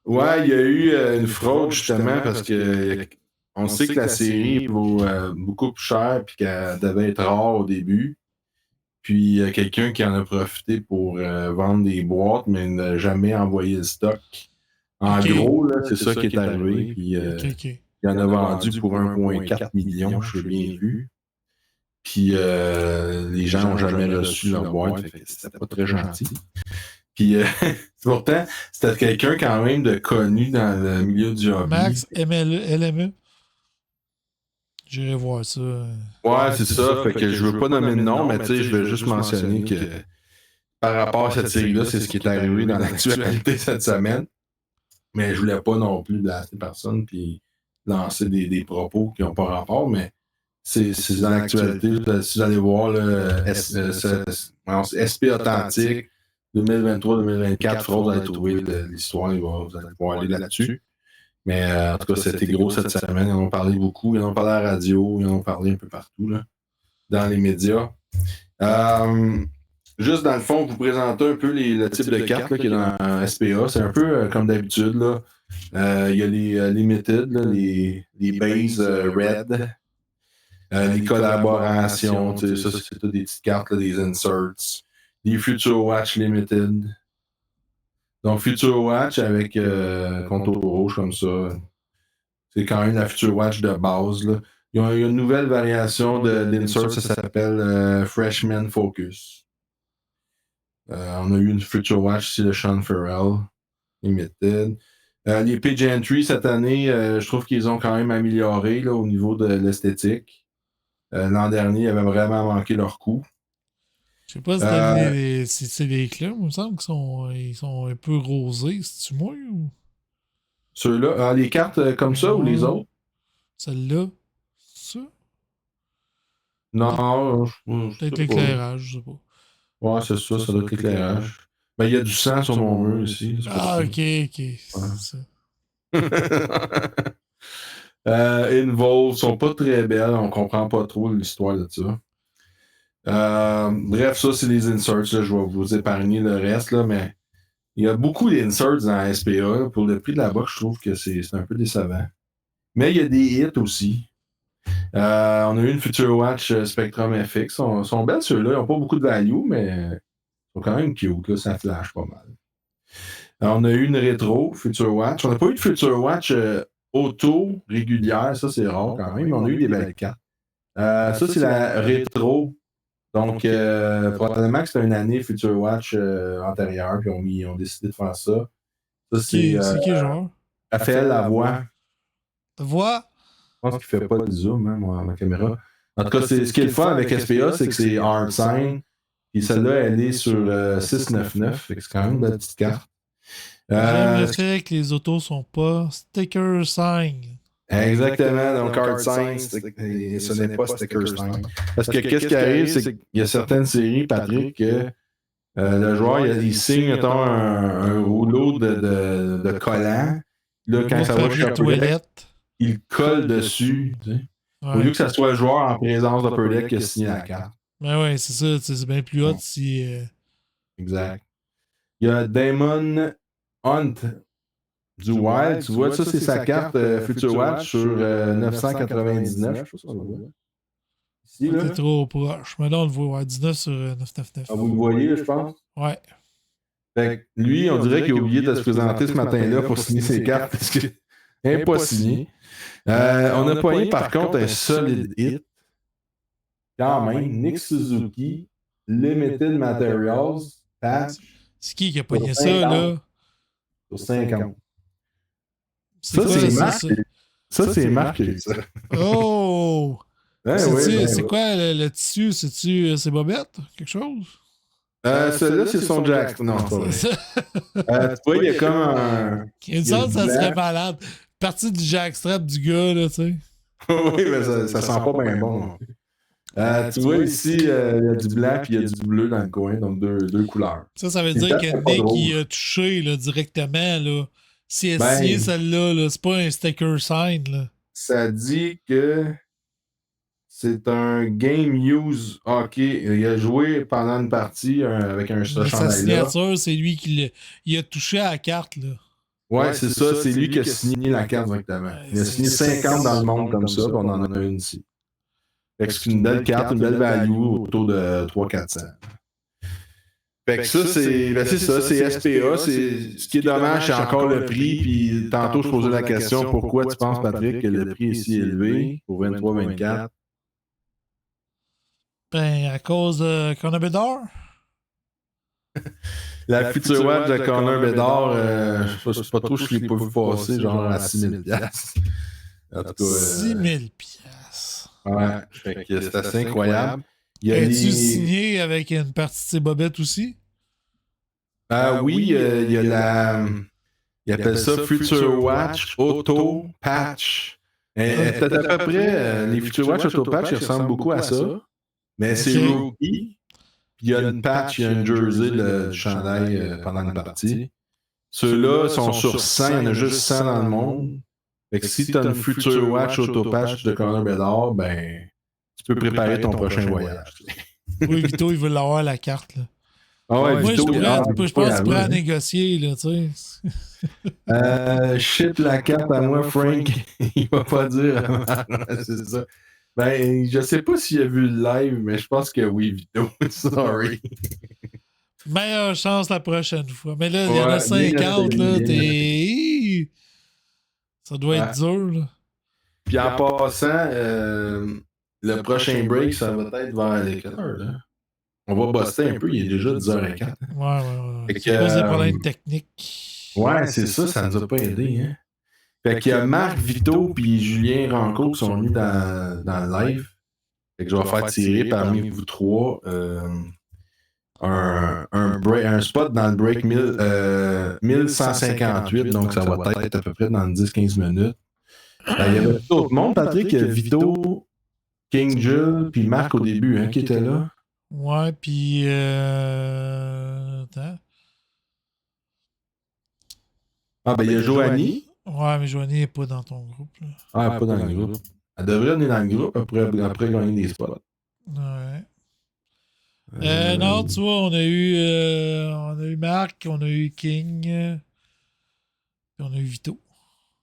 Ouais, il y a eu une fraude, justement, parce que on sait que la série vaut beaucoup plus cher et qu'elle devait être rare au début. Puis il y a quelqu'un qui en a profité pour vendre des boîtes, mais n'a jamais envoyé le stock. En gros, là, c'est ça qui est arrivé. Puis il en a vendu pour 1,4 million, je l'ai bien vu. Puis les gens n'ont jamais reçu leur boîte, fait que c'était pas très gentil. Puis pourtant, c'était quelqu'un quand même de connu dans le milieu du hobby. Max LME. J'irai voir ça. Ouais, c'est ça. Fait que je veux pas nommer de nom, mais tu sais, je vais juste mentionner que par rapport à cette série-là, c'est ce qui est arrivé dans l'actualité cette semaine. Mais je voulais pas non plus blaster personne puis lancer des propos qui n'ont pas rapport, mais c'est dans l'actualité. Si vous allez voir le SP Authentique 2023-2024, fraude, vous allez trouver l'histoire, vous allez pouvoir aller là-dessus. Mais en tout cas, c'était gros cette semaine. Ils en ont parlé beaucoup. Ils en ont parlé à la radio. Ils en ont parlé un peu partout. Là. dans les médias. Juste dans le fond, vous présentez un peu le type de carte là, qui est dans SPA. C'est un peu comme d'habitude. Là. Il y a les Limited, là, les Base Red, les collaborations. Ça, c'est toutes des petites cartes, là, des inserts. Les Future Watch Limited. Donc, Future Watch avec contour rouge comme ça. C'est quand même la Future Watch de base. Là. Il y a une nouvelle variation de l'insert, ça s'appelle Freshman Focus. On a eu une Future Watch ici de Sean Farrell Limited. Les Page Entry cette année, je trouve qu'ils ont quand même amélioré là, au niveau de l'esthétique. L'an dernier, ils avaient vraiment manqué leur coup. Je sais pas si c'est les clubs, il me semble qu'ils sont un peu rosés, c'est-tu moi ou. Ceux-là, les cartes comme ça ou les autres? Celle-là, ça? Non, peut-être l'éclairage, je sais pas. Ouais, c'est ça doit être l'éclairage. Ben, il y a du sang sur mon mur ici. Ah, ok. Ouais. Ça. Involve sont pas très belles, on comprend pas trop l'histoire de ça. Bref, ça, c'est les inserts. Là, je vais vous épargner le reste, là, mais il y a beaucoup d'inserts dans SPA. Là. Pour le prix de la box, je trouve que c'est un peu décevant. Mais il y a des hits aussi. On a eu une Future Watch Spectrum FX. Ils sont belles ceux-là. Ils n'ont pas beaucoup de value, mais ils sont quand même cute. Là. Ça flash pas mal. Alors, on a eu une rétro Future Watch. On n'a pas eu de Future Watch auto régulière. Ça, c'est rare quand même. Mais on a eu des belles cartes. Ça, c'est la rétro. Donc, probablement que c'était une année Future Watch antérieure, puis ils ont décidé de faire ça. Ça, c'est qui, genre? Raphaël Lavoie. Lavoie? Je pense qu'il ne fait pas de zoom, hein, ma caméra. En tout cas, ce qui est le fun avec SPA, c'est que c'est hard sign. Puis celle-là, elle est sur 699. Fait que c'est quand même une petite carte. J'aime le fait que les autos sont pas sticker sign. Exactement, donc hard sign, ce n'est pas sticker sign. Parce que qu'est-ce qui arrive, c'est qu'il y a certaines séries, Patrick, que le joueur, il signe, mettons, un rouleau de collant. Là, quand ça va chez Upper Deck, il colle dessus. Tu sais. Au lieu que ça soit le joueur en présence d'Upper Deck qui a signé la carte. Ben ouais, c'est ça. C'est bien plus hot si. Exact. Il y a Damon Hunt du Wild. Tu vois, ça, c'est sa carte Future Watch sur 999. Je sais pas si on le voit. Ici, là. T'es trop proche. Mais là, on le voit. Ouais, 19 sur 999. Ah, vous le voyez, là, je pense? Ouais. Fait que lui, on dirait qu'il a oublié de se présenter ce matin-là pour signer ses cartes parce qu'il n'est pas signé. On a pogné par contre un solide hit. Quand même, Nick Suzuki, Limited Materials, patch. C'est qui a pogné ça, là? Sur 50. Ça, c'est marqué, ça. Oh! Ouais, c'est quoi le tissu? C'est Bobette? Quelque chose? Celui-là, c'est son Jack. Non, c'est pas vrai. Tu vois, il y a comme un. Il me semble que ça serait malade. Partie du jackstrap du gars, là, tu sais. Oui, mais ça sent pas bien bon. Tu vois ici, il y a du blanc et il y a du bleu dans le coin, donc deux couleurs. Ça veut dire que Nick, il a touché là, directement. Là. Si elle a signé celle-là, là, c'est pas un sticker sign. Là. Ça dit que c'est un game use hockey. Il a joué pendant une partie avec un chandail. Sa signature, c'est lui qui a touché à la carte. Là. Ouais, c'est ça. C'est lui qui a signé la carte directement. Il a signé 50 dans le monde comme ça, puis on en a une ici. C'est une belle carte, une belle value autour de 300-400. Fait que ça, c'est ça, c'est SPA. Ce qui est dommage, c'est encore le prix. Puis tantôt, je posais la question pourquoi tu penses, Patrick, que le prix est si élevé pour 23-24? Ben, à cause de Connor Bedard? La Future Watch de Connor Bedard, je sais pas trop, je ne l'ai pas vu passer, genre à 6 000 En tout cas. 6 000 Ouais, c'est assez incroyable. Es-tu signé avec une partie de ses bobettes aussi? Oui, il y a la. Il appelle ça Future Watch Auto Patch. Peut-être à peu près, les Future Watch Auto Patch, ils ressemblent beaucoup à ça. Mais c'est rookie. Puis il y a une patch, il y a une jersey de chandail pendant une partie. Ceux-là sont sur 100, il y en a juste 100 dans le monde. Fait que si tu as une Future Watch Auto Patch de Connor Bedard, ben tu peux préparer ton prochain voyage. Oui, Vito, il veut l'avoir la carte. Là. Ah ouais, moi, Vito, je pense que c'est prêt à hein. négocier. Là, tu sais. Ship la carte à moi, Frank. Il va pas dire. C'est ça. Ben, je sais pas s'il a vu le live, mais je pense que oui, Vito. Sorry. Meilleure chance la prochaine fois. Mais là, il y en a 50, là. Ça doit être dur, là. Puis en passant, le prochain break, ça va être vers les 4 heures, là. On va bosser un peu, il est déjà 10h04. Ouais. C'est pas des problèmes techniques. Ouais, c'est ça, ça nous a pas aidé, hein. Fait qu'il y a Marc, Vito puis Julien Ranco qui sont venus dans le live. Fait que je vais faire tirer parmi vous trois un spot dans le break 1158, donc ça va être à peu près dans 10-15 minutes. Ben, il y avait d'autres monde, Patrick, Vito, King Jules, puis Marc au début, hein, qui était là. Ouais, puis attends. Ah, ben il y a Joanie. Ouais, mais Joanie n'est pas dans ton groupe. Là. Ah, elle n'est pas dans le groupe. Elle devrait venir dans le groupe après gagner des spots. Ouais. Non, tu vois, on a eu Marc, on a eu King, puis on a eu Vito.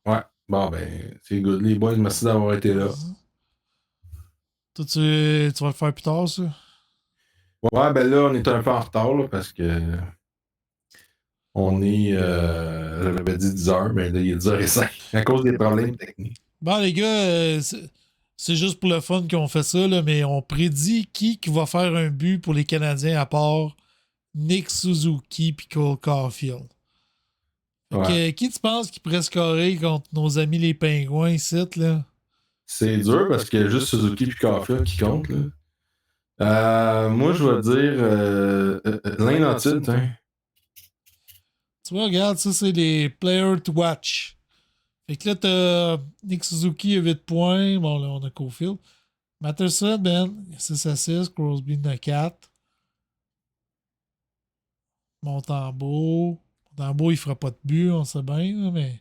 Ouais, bon, ben, c'est good. Les boys, merci d'avoir été là. Toi, tu vas le faire plus tard, ça? Ouais, ben là, on est un peu en retard, là, parce que on est, j'avais dit 10h, mais là, il est 10h05 à cause des problèmes techniques. Bon, les gars, c'est juste pour le fun qu'on fait ça, là, mais on prédit qui va faire un but pour les Canadiens à part Nick Suzuki et Cole Caulfield. Ouais. Qui tu penses qui pourrait scorer contre nos amis les Pingouins ici, là? C'est dur parce qu'il y a juste Suzuki et Caulfield qui comptent, là. Moi, je vais dire Lane Hutton, hein. Tu vois, regarde, ça, c'est les players to watch. Fait que là, t'as Nick Suzuki à 8 points. Bon, là, on a Caulfield. Matterson, Ben, 6 assists. Crosby, en a 4. Montembeau, il fera pas de but, on sait bien, là, mais.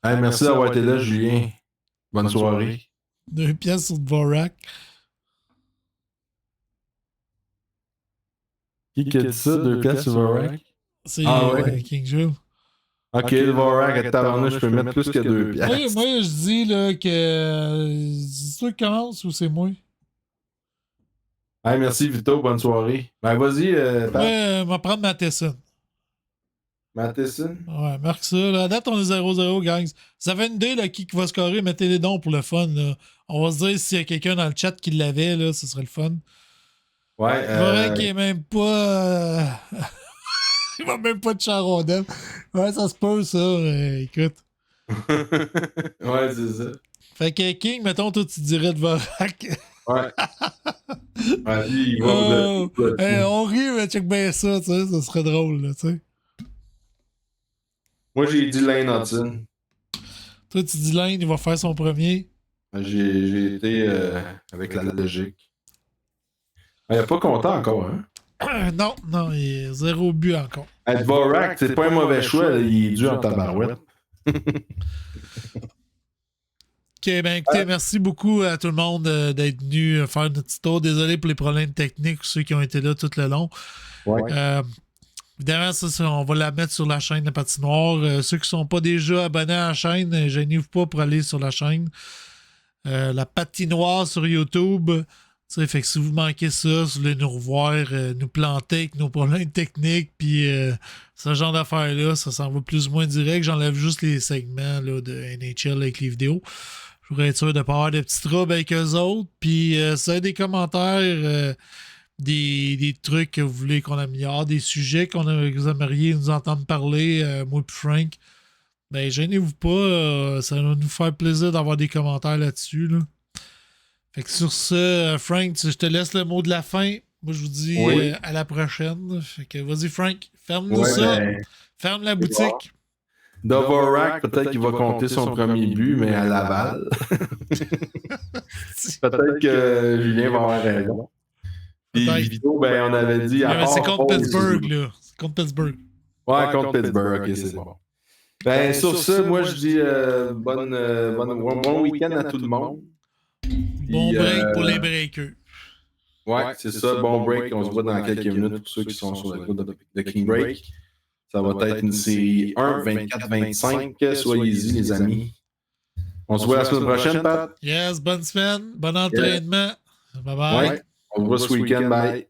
Hey, merci d'avoir été là, Julien. Bonne soirée. 2 pièces sur Dvorak. Qui a dit ça? 2 pièces sur Dvorak? C'est ouais. King Jules. Ok, Dvorak, à tabarnouche, je peux mettre plus que 2 pièces. Moi, je dis là, que. C'est toi qui commence ou c'est moi? Hey, merci Vito, bonne soirée. Ben vas-y, Pat. Ouais, on va prendre Matheson. Matheson? Ouais, marque ça. Là. À date, on est 0-0, gangs. Ça fait une idée là, qui va scorer, mettez les dons pour le fun. Là. On va se dire s'il y a quelqu'un dans le chat qui l'avait, là, ce serait le fun. Ouais. Vrai qu'il est même pas. Il va même pas de charondelle. Ouais, ça se peut, ça. Écoute. Ouais, c'est ça. Fait que King, mettons, toi, tu dirais de Vorak. Ouais. Ouais, lui, il va on rit, mais check bien ça, tu sais. Ça serait drôle, là, tu sais. Moi, j'ai dit Lane Hutton. Toi, tu dis Lane, il va faire son premier. J'ai été avec la logique. Il n'est pas content encore, hein? Non, il est 0 but encore. Dvorak, c'est pas un mauvais choix, là, il est dû en tabarouette. Ok, ben écoutez, merci beaucoup à tout le monde d'être venu faire notre petit tour. Désolé pour les problèmes techniques, ceux qui ont été là tout le long. Ouais. Évidemment, ça, on va la mettre sur la chaîne de Patinoire. Ceux qui ne sont pas déjà abonnés à la chaîne, gênez-vous pas pour aller sur la chaîne. La Patinoire sur YouTube. Fait que si vous manquez ça, si vous voulez nous revoir, nous planter avec nos problèmes techniques, puis ce genre d'affaires-là, ça s'en va plus ou moins direct. J'enlève juste les segments là, de NHL avec les vidéos. Je voudrais être sûr de ne pas avoir de petits troubles avec eux autres. Puis si vous avez des commentaires, des trucs que vous voulez qu'on améliore, des sujets que vous aimeriez nous entendre parler, moi et Frank, ben gênez-vous pas. Ça va nous faire plaisir d'avoir des commentaires là-dessus. Là. Fait que sur ce, Frank, je te laisse le mot de la fin. Moi, je vous dis à la prochaine. Fait que vas-y, Frank, ferme-nous ça. Ben, ferme la boutique. Dvorak, peut-être qu'il va compter son premier but, mais à Laval. Peut-être que Julien va avoir raison. Puis Vito, ben, on avait dit... c'est contre Pittsburgh, là. C'est contre Pittsburgh. Ouais, contre Pittsburgh, ok, c'est bon. Ben, sur ce, moi, je dis bon week-end à tout le monde. Bon break pour les breakers. Ouais, c'est ça. Bon break. On se voit dans quelques minutes pour ceux qui sont sur le groupe de King Break. Ça va être une série 1, 24-25. Soyez-y, les amis. On se voit la semaine prochaine, Pat. Yes, bonne semaine. Bon entraînement. Bye bye. Ouais. On se voit ce week-end. Bye.